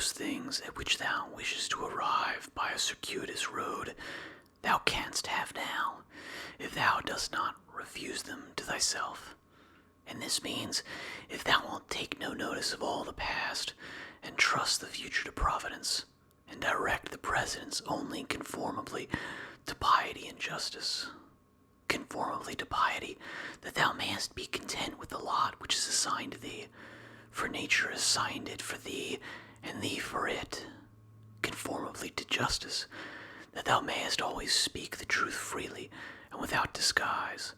those things at which thou wishest to arrive by a circuitous road, thou canst have now, if thou dost not refuse them to thyself. And this means, if thou wilt take no notice of all the past, and trust the future to providence, and direct the present only conformably to piety and justice. Conformably to piety, that thou mayest be content with the lot which is assigned to thee, for nature has assigned it for thee, and thee for it. Conformably to justice, that thou mayest always speak the truth freely and without disguise,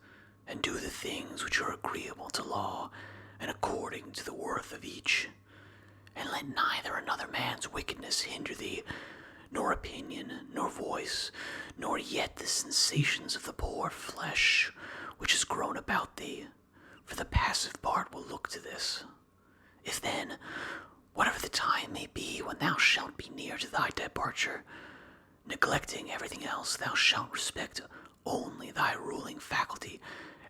and do the things which are agreeable to law and according to the worth of each. And let neither another man's wickedness hinder thee, nor opinion, nor voice, nor yet the sensations of the poor flesh which has grown about thee, for the passive part will look to this. If then, whatever the time may be when thou shalt be near to thy departure, neglecting everything else, thou shalt respect only thy ruling faculty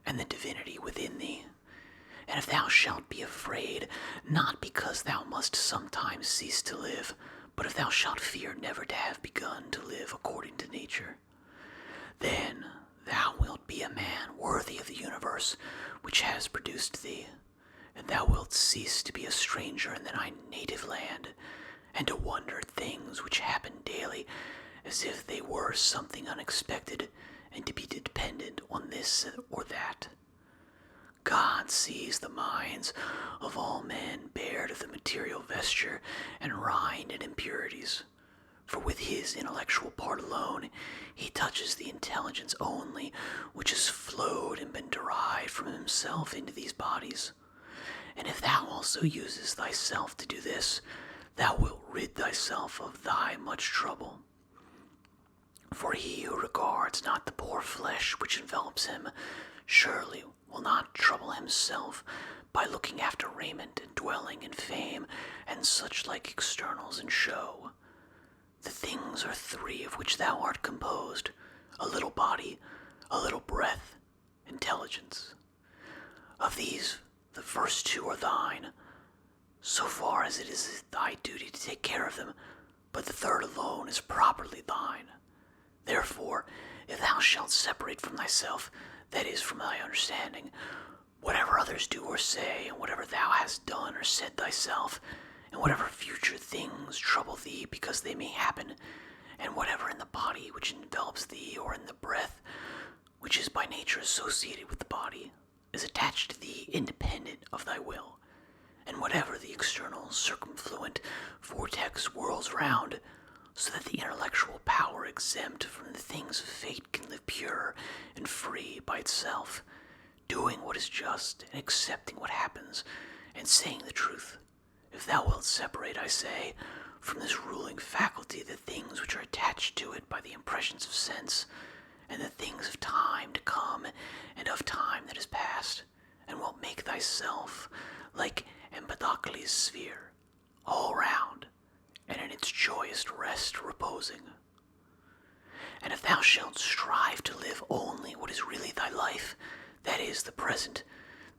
and the divinity within thee. And if thou shalt be afraid, not because thou must sometimes cease to live, but if thou shalt fear never to have begun to live according to nature, then thou wilt be a man worthy of the universe which has produced thee, and thou wilt cease to be a stranger in thy native land, and to wonder at things which happen daily as if they were something unexpected, and to be dependent on this or that. God sees the minds of all men bared of the material vesture and rind and impurities, for with his intellectual part alone he touches the intelligence only which has flowed and been derived from himself into these bodies. And if thou also usest thyself to do this, thou wilt rid thyself of thy much trouble. For he who regards not the poor flesh which envelops him, surely will not trouble himself by looking after raiment and dwelling in fame and such like externals and show. The things are three of which thou art composed: a little body, a little breath, intelligence. Of these, the first two are thine, so far as it is thy duty to take care of them, but the third alone is properly thine. Therefore, if thou shalt separate from thyself, that is, from thy understanding, whatever others do or say, and whatever thou hast done or said thyself, and whatever future things trouble thee because they may happen, and whatever in the body which envelops thee, or in the breath which is by nature associated with the body, is attached to thee independent of thy will, and whatever the external circumfluent vortex whirls round, so that the intellectual power exempt from the things of fate can live pure and free by itself, doing what is just and accepting what happens and saying the truth. If thou wilt separate, I say, from this ruling faculty the things which are attached to it by the impressions of sense, and the things of time to come and of time that is past, and wilt make thyself like Empedocles' sphere, all round, and in its joyous rest reposing. And if thou shalt strive to live only what is really thy life, that is, the present,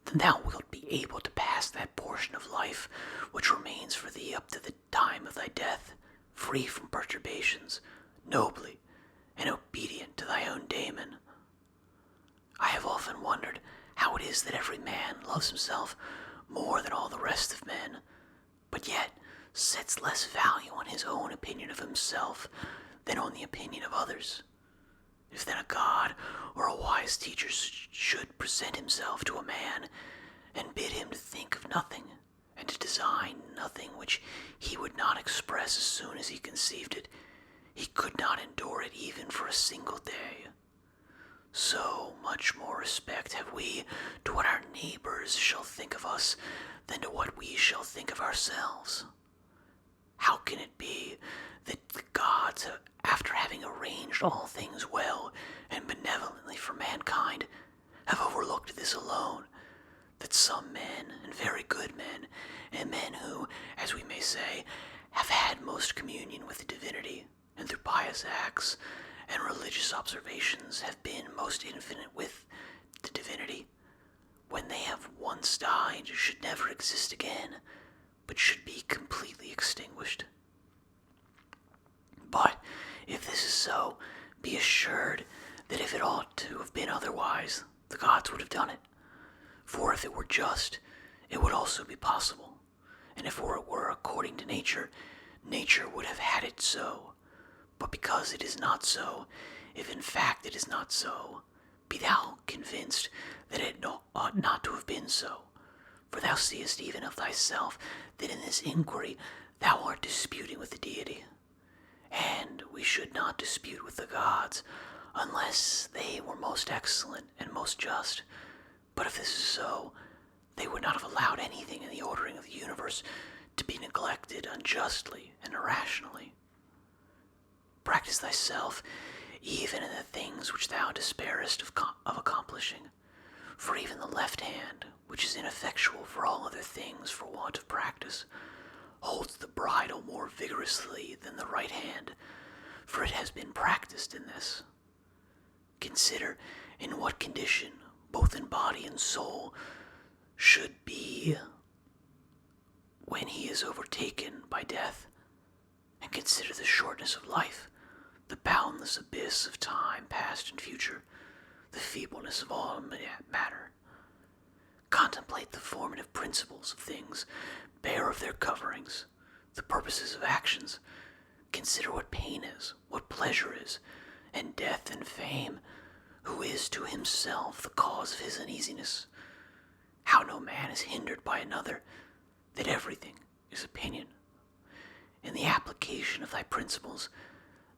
then thou wilt be able to pass that portion of life which remains for thee up to the time of thy death, free from perturbations, nobly, and obedient to thy own daemon. I have often wondered how it is that every man loves himself more than all the rest of men, but yet sets less value on his own opinion of himself than on the opinion of others. If then a god or a wise teacher should present himself to a man and bid him to think of nothing and to design nothing which he would not express as soon as he conceived it, he could not endure it even for a single day. So much more respect have we to what our neighbors shall think of us than to what we shall think of ourselves. How can it be that the gods, after having arranged all things well and benevolently for mankind, have overlooked this alone, that some men, and very good men, and men who, as we may say, have had most communion with the divinity, and through pious acts and religious observations have been most infinite with the divinity, when they have once died, should never exist again, but should be completely extinguished, But if this is so, be assured that if it ought to have been otherwise, the gods would have done it. For if it were just, it would also be possible. And if it were according to nature, nature would have had it so. But because it is not so, if in fact it is not so, be thou convinced that it ought not to have been so. For thou seest even of thyself that in this inquiry thou art disputing with the deity. And we should not dispute with the gods, unless they were most excellent and most just. But if this is so, they would not have allowed anything in the ordering of the universe to be neglected unjustly and irrationally. Practice thyself even in the things which thou despairest of accomplishing. For even the left hand, which is ineffectual for all other things for want of practice, holds the bridle more vigorously than the right hand, for it has been practiced in this. Consider in what condition, both in body and soul, should be when he is overtaken by death, and consider the shortness of life, the boundless abyss of time past and future, the feebleness of all matter. Contemplate the formative principles of things, bare of their coverings, the purposes of actions. Consider what pain is, what pleasure is, and death and fame, who is to himself the cause of his uneasiness. How no man is hindered by another, that everything is opinion. In the application of thy principles,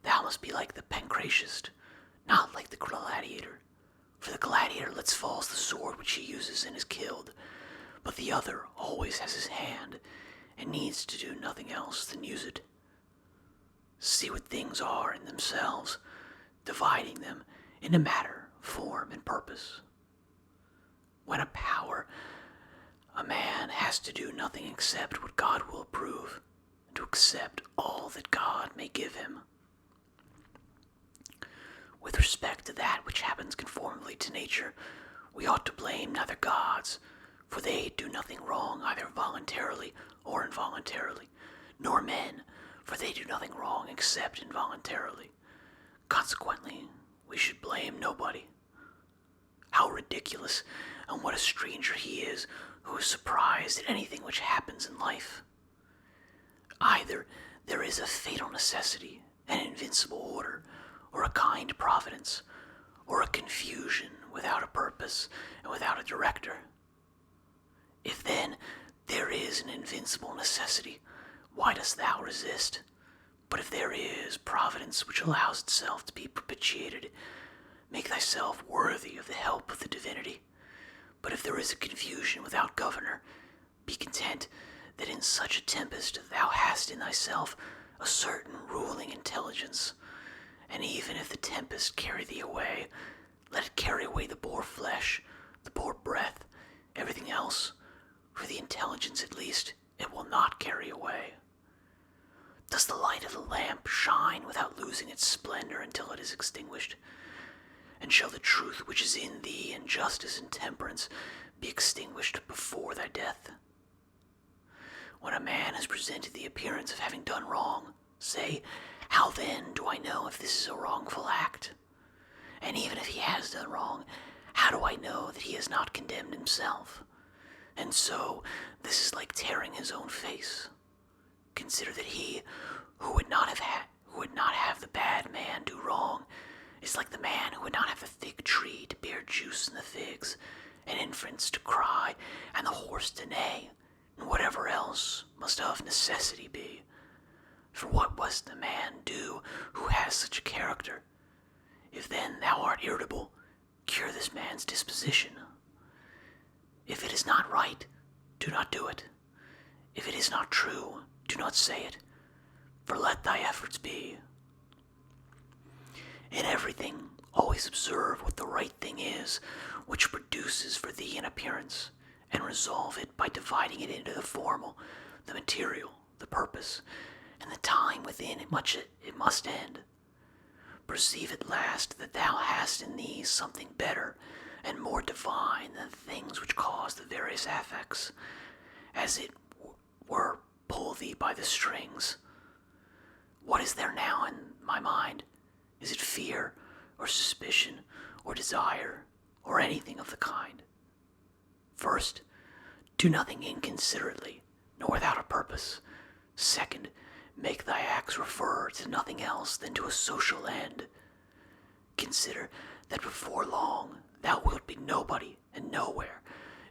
thou must be like the pancratiast, not like the gladiator. For the gladiator lets fall the sword which he uses and is killed, but the other always has his hand and needs to do nothing else than use it. See what things are in themselves, dividing them into matter, form, and purpose. When a power, a man has to do nothing except what God will approve, and to accept all that God may give him. With respect to that which happens conformably to nature, we ought to blame neither gods, for they do nothing wrong either voluntarily or involuntarily, nor men, for they do nothing wrong except involuntarily. Consequently, we should blame nobody. How ridiculous and what a stranger he is who is surprised at anything which happens in life. Either there is a fatal necessity, an invincible order, or a kind providence, or a confusion without a purpose and without a director. If then there is an invincible necessity, why dost thou resist? But if there is providence which allows itself to be propitiated, make thyself worthy of the help of the divinity. But if there is a confusion without governor, be content that in such a tempest thou hast in thyself a certain ruling intelligence. And even if the tempest carry thee away, let it carry away the poor flesh, the poor breath, everything else, for the intelligence at least it will not carry away. Does the light of the lamp shine without losing its splendor until it is extinguished? And shall the truth which is in thee in justice and temperance be extinguished before thy death? When a man has presented the appearance of having done wrong, say, how then do I know if this is a wrongful act? And even if he has done wrong, how do I know that he has not condemned himself? And so, this is like tearing his own face. Consider that he who would not have the bad man do wrong is like the man who would not have the fig tree to bear juice in the figs, and infants to cry, and the horse to neigh, and whatever else must of necessity be. For what must the man do who has such a character? If then thou art irritable, cure this man's disposition. If it is not right, do not do it. If it is not true, do not say it, for let thy efforts be. In everything, always observe what the right thing is, which produces for thee an appearance, and resolve it by dividing it into the formal, the material, the purpose, and the time within it must end. Perceive at last that thou hast in thee something better and more divine than the things which cause the various affects, as it were pull thee by the strings. What is there now in my mind? Is it fear, or suspicion, or desire, or anything of the kind? First, do nothing inconsiderately, nor without a purpose. Second, make thy acts refer to nothing else than to a social end. Consider that before long thou wilt be nobody and nowhere,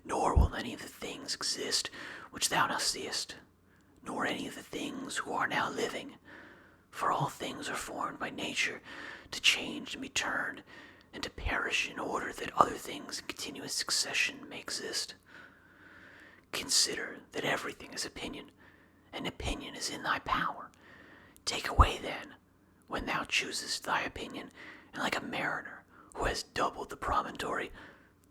nor will any of the things exist which thou now seest, nor any of the things who are now living. For all things are formed by nature to change and be turned, and to perish in order that other things in continuous succession may exist. Consider that everything is opinion, and opinion is in thy power. Take away then, when thou choosest thy opinion, and like a mariner who has doubled the promontory,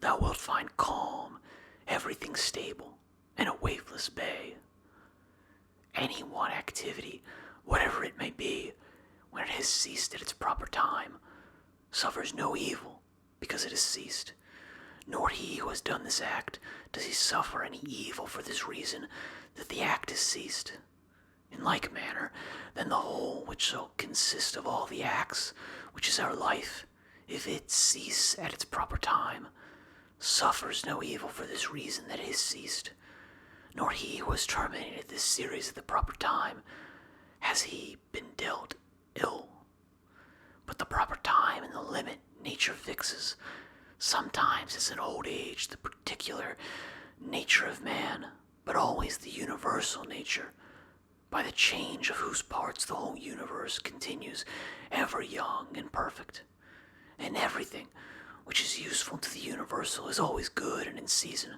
thou wilt find calm, everything stable, and a waveless bay. Any one activity, whatever it may be, when it has ceased at its proper time, suffers no evil because it has ceased, nor he who has done this act does he suffer any evil for this reason that the act has ceased. In like manner, then the whole which shall consist of all the acts, which is our life, if it cease at its proper time, suffers no evil for this reason that it has ceased, nor he who has terminated this series at the proper time has he been dealt ill. But the proper time and the limit nature fixes. Sometimes as in old age the particular nature of man, but always the universal nature, by the change of whose parts the whole universe continues ever young and perfect. And everything which is useful to the universal is always good and in season.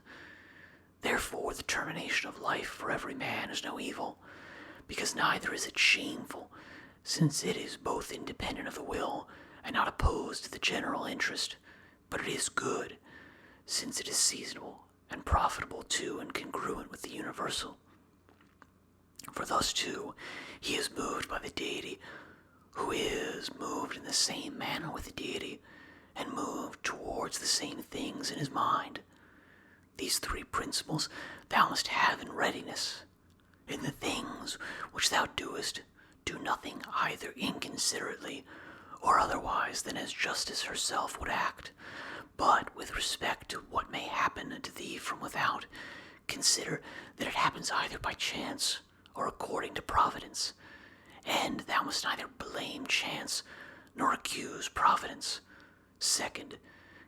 Therefore the termination of life for every man is no evil, because neither is it shameful, since it is both independent of the will and not opposed to the general interest, but it is good, since it is seasonable and profitable to and congruent with the universal. For thus too he is moved by the deity, who is moved in the same manner with the deity, and moved towards the same things in his mind. These three principles thou must have in readiness. In the things which thou doest, do nothing either inconsiderately or otherwise than as justice herself would act, but with respect to what may happen to thee from without, consider that it happens either by chance or according to providence, and thou must neither blame chance nor accuse providence. Second,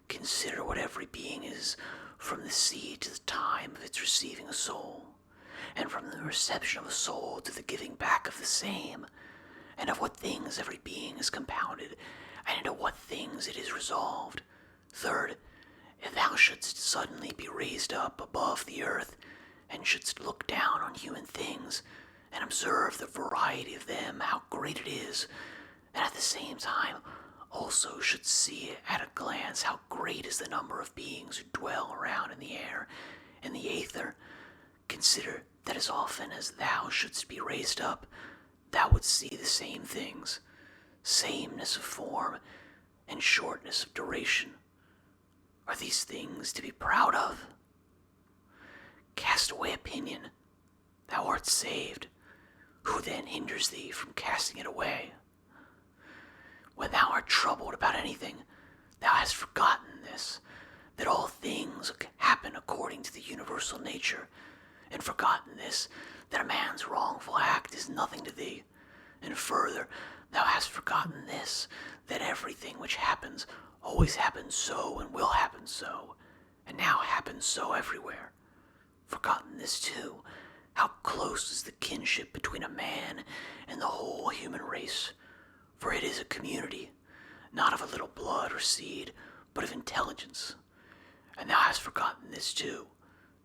consider what every being is from the seed to the time of its receiving a soul, and from the reception of a soul to the giving back of the same, and of what things every being is compounded, and into what things it is resolved. Third, if thou shouldst suddenly be raised up above the earth, and shouldst look down on human things, and observe the variety of them, how great it is, and at the same time also should see at a glance how great is the number of beings who dwell around in the air and the aether, consider that as often as thou shouldst be raised up, thou wouldst see the same things, sameness of form and shortness of duration. Are these things to be proud of? Cast away opinion. Thou art saved. Who then hinders thee from casting it away? When thou art troubled about anything, thou hast forgotten this, that all things happen according to the universal nature, and forgotten this, that a man's wrongful act is nothing to thee. And further, thou hast forgotten this, that everything which happens always happens so and will happen so, and now happens so everywhere. Forgotten this too, how close is the kinship between a man and the whole human race, for it is a community, not of a little blood or seed, but of intelligence. And thou hast forgotten this too,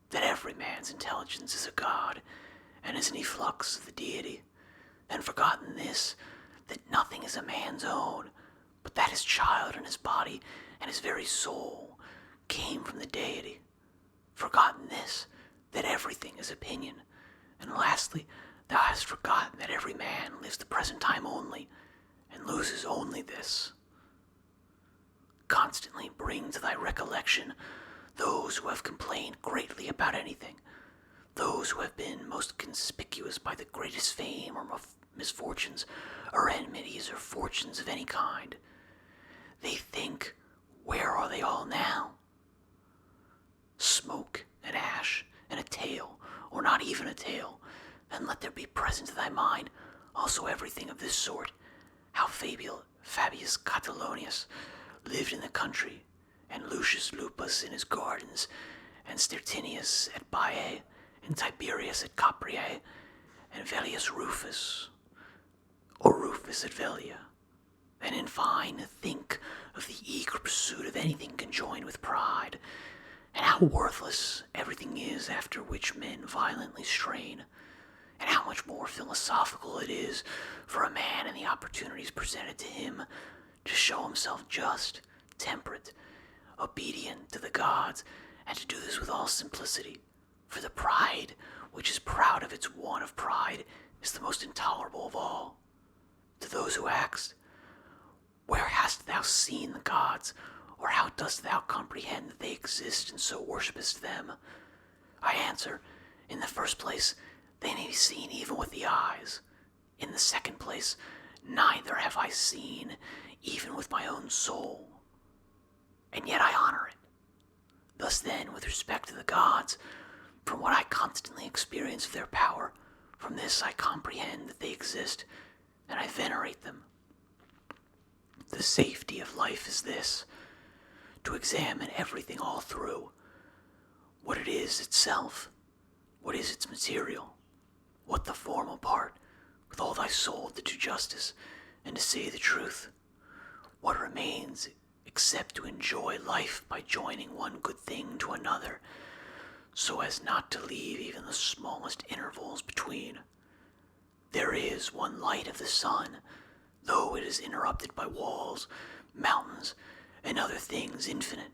that every man's intelligence is a god, and is an efflux of the deity, and forgotten this, that nothing is a man's own, but that his child and his body and his very soul came from the deity. Forgotten this, that everything is opinion, and lastly, thou hast forgotten that every man lives the present time only, and loses only this. Constantly bring to thy recollection those who have complained greatly about anything, those who have been most conspicuous by the greatest fame or misfortunes, or enmities, or fortunes of any kind. They think, where are they all now? Smoke and ash and a tail, or not even a tail, and let there be present to thy mind also everything of this sort, how Fabius Catulonius lived in the country, and Lucius Lupus in his gardens, and Stertinius at Baiae, and Tiberius at Capreae, and Vellius Rufus, or Rufus at Velia. And in fine, think of the eager pursuit of anything conjoined with pride, and how worthless everything is after which men violently strain, and how much more philosophical it is for a man in the opportunities presented to him to show himself just, temperate, obedient to the gods, and to do this with all simplicity. For the pride which is proud of its want of pride is the most intolerable of all. To those who ask, where hast thou seen the gods, or how dost thou comprehend that they exist and so worshipest them? I answer, in the first place, they may be seen even with the eyes. In the second place, neither have I seen even with my own soul. And yet I honor it. Thus then, with respect to the gods, from what I constantly experience of their power, from this I comprehend that they exist, and I venerate them. The safety of life is this, to examine everything all through, what it is itself, what is its material, what the formal part, with all thy soul to do justice and to say the truth, what remains except to enjoy life by joining one good thing to another, so as not to leave even the smallest intervals between. There is one light of the sun, though it is interrupted by walls, mountains, and other things infinite.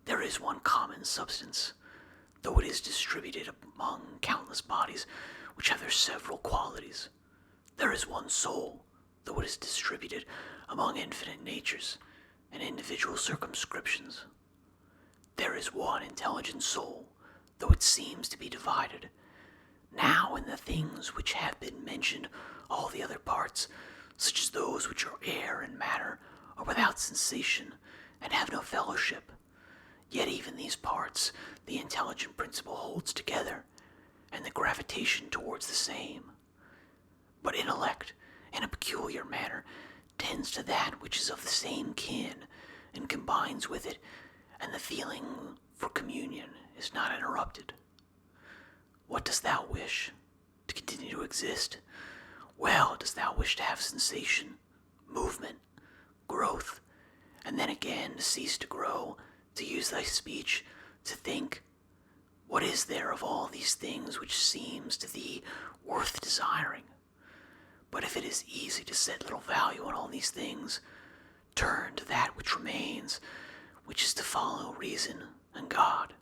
There is one common substance, though it is distributed among countless bodies which have their several qualities. There is one soul, though it is distributed among infinite natures and individual circumscriptions. There is one intelligent soul, though it seems to be divided. Now in the things which have been mentioned, all the other parts, such as those which are air and matter, are without sensation and have no fellowship. Yet even these parts the intelligent principle holds together, and the gravitation towards the same. But intellect, in a peculiar manner, tends to that which is of the same kin, and combines with it, and the feeling for communion is not interrupted. What dost thou wish? To continue to exist? Well, dost thou wish to have sensation, movement, growth, and then again to cease to grow, to use thy speech, to think? What is there of all these things which seems to thee worth desiring? But if it is easy to set little value on all these things, turn to that which remains, which is to follow reason and God.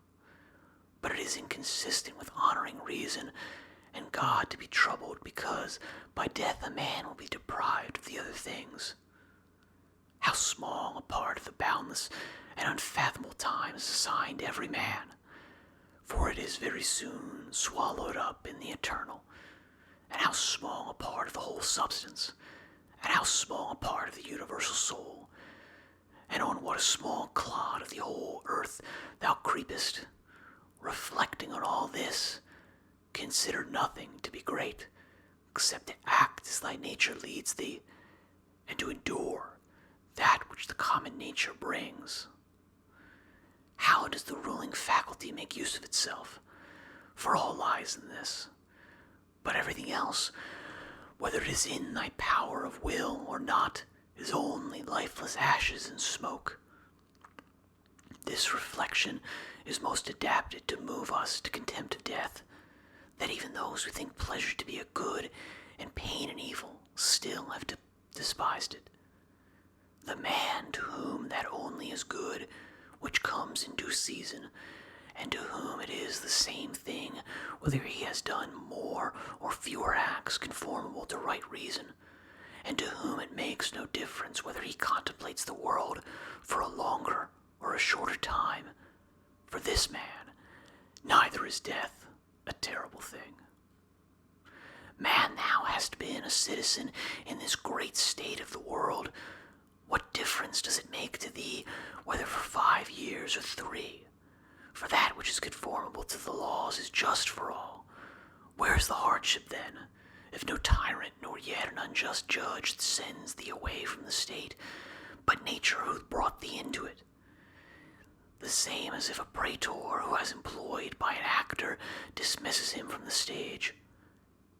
But it is inconsistent with honoring reason and God to be troubled because by death a man will be deprived of the other things. How small a part of the boundless and unfathomable time is assigned to every man, for it is very soon swallowed up in the eternal, and how small a part of the whole substance, and how small a part of the universal soul, and on what a small clod of the whole earth thou creepest. Reflecting on all this, consider nothing to be great, except to act as thy nature leads thee, and to endure that which the common nature brings. How does the ruling faculty make use of itself? For all lies in this. But everything else, whether it is in thy power of will or not, is only lifeless ashes and smoke. This reflection is most adapted to move us to contempt of death, that even those who think pleasure to be a good and pain an evil still have despised it. The man to whom that only is good which comes in due season, and to whom it is the same thing whether he has done more or fewer acts conformable to right reason, and to whom it makes no difference whether he contemplates the world for a longer or a shorter time, for this man neither is death a terrible thing. Man now hast been a citizen in this great state of the world, what difference does it make to thee whether for 5 years or 3? For that which is conformable to the laws is just for all. Where is the hardship then, if no tyrant nor yet an unjust judge sends thee away from the state, but nature who brought thee into it? The same as if a praetor who has employed by an actor dismisses him from the stage.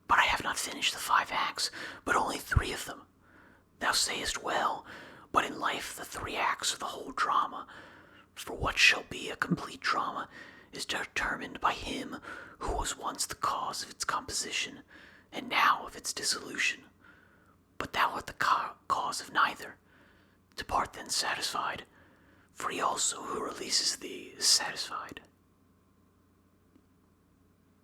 But I have not finished the 5 acts, but only 3 of them. Thou sayest well, but in life the 3 acts are the whole drama. For what shall be a complete drama is determined by him who was once the cause of its composition, and now of its dissolution. But thou art the cause of neither. Depart then satisfied, for he also who releases thee is satisfied.